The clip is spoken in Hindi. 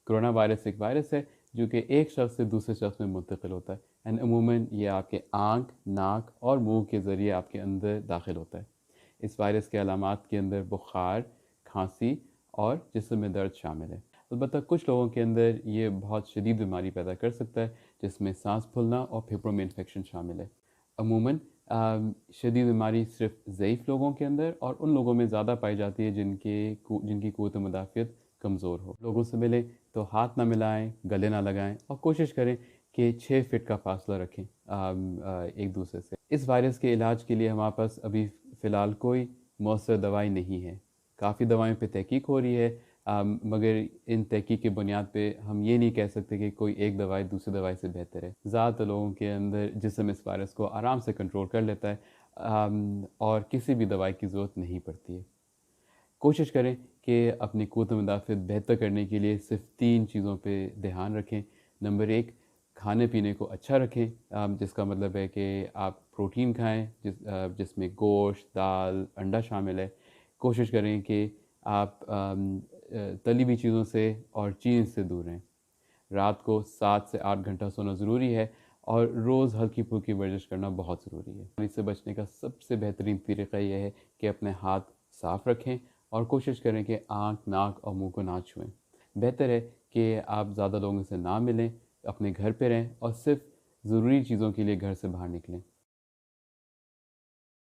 कोरोना वायरस एक वायरस है जो कि एक शख्स से दूसरे शख्स में मुंतकिल होता है एंड अमूमन ये आपके आँख, नाक और मुंह के ज़रिए आपके अंदर दाखिल होता है। इस वायरस के अलामात के अंदर बुखार, खांसी और जिस्म में दर्द शामिल है। अलबत्ता कुछ लोगों के अंदर ये बहुत शदीद बीमारी पैदा कर सकता है जिसमें सांस फूलना और फेफड़ों में इन्फेक्शन शामिल है। अमूमन शदीद बीमारी सिर्फ ज़ईफ़ लोगों के अंदर और उन लोगों में ज़्यादा पाई जाती है जिनकी क़ुव्वत मुदाफ़ियत कमज़ोर हो। लोगों से मिलें तो हाथ ना मिलाएं, गले ना लगाएं और कोशिश करें कि 6 फ़िट का फ़ासला रखें एक दूसरे से। इस वायरस के इलाज के लिए हमारे पास अभी फ़िलहाल कोई मौसर दवाई नहीं है। काफ़ी दवाइयों पे तहकीक हो रही है, मगर इन तहकीक की बुनियाद पे हम ये नहीं कह सकते कि कोई एक दवाई दूसरी दवाई से बेहतर है। ज़्यादातर लोगों के अंदर जिस्म इस वायरस को आराम से कंट्रोल कर लेता है और किसी भी दवाई की ज़रूरत नहीं पड़ती है। कोशिश करें कि अपनी क़ुव्वत मुदाफ़ियत बेहतर करने के लिए सिर्फ़ 3 चीज़ों पे ध्यान रखें। नंबर 1, खाने-पीने को अच्छा रखें, जिसका मतलब है कि आप प्रोटीन खाएँ जिसमें गोश्त, दाल, अंडा शामिल है। कोशिश करें कि आप तली हुई चीज़ों से और चीनी से दूर रहें। रात को 7 से 8 घंटा सोना ज़रूरी है और रोज़ हल्की-फुल्की वर्जिश करना बहुत ज़रूरी है। इससे बचने का सबसे बेहतरीन तरीक़ा ये है कि अपने हाथ साफ़ रखें और कोशिश करें कि आँख, नाक और मुँह को ना छुएँ। बेहतर है कि आप ज़्यादा लोगों से ना मिलें, अपने घर पे रहें और सिर्फ़ ज़रूरी चीज़ों के लिए घर से बाहर निकलें।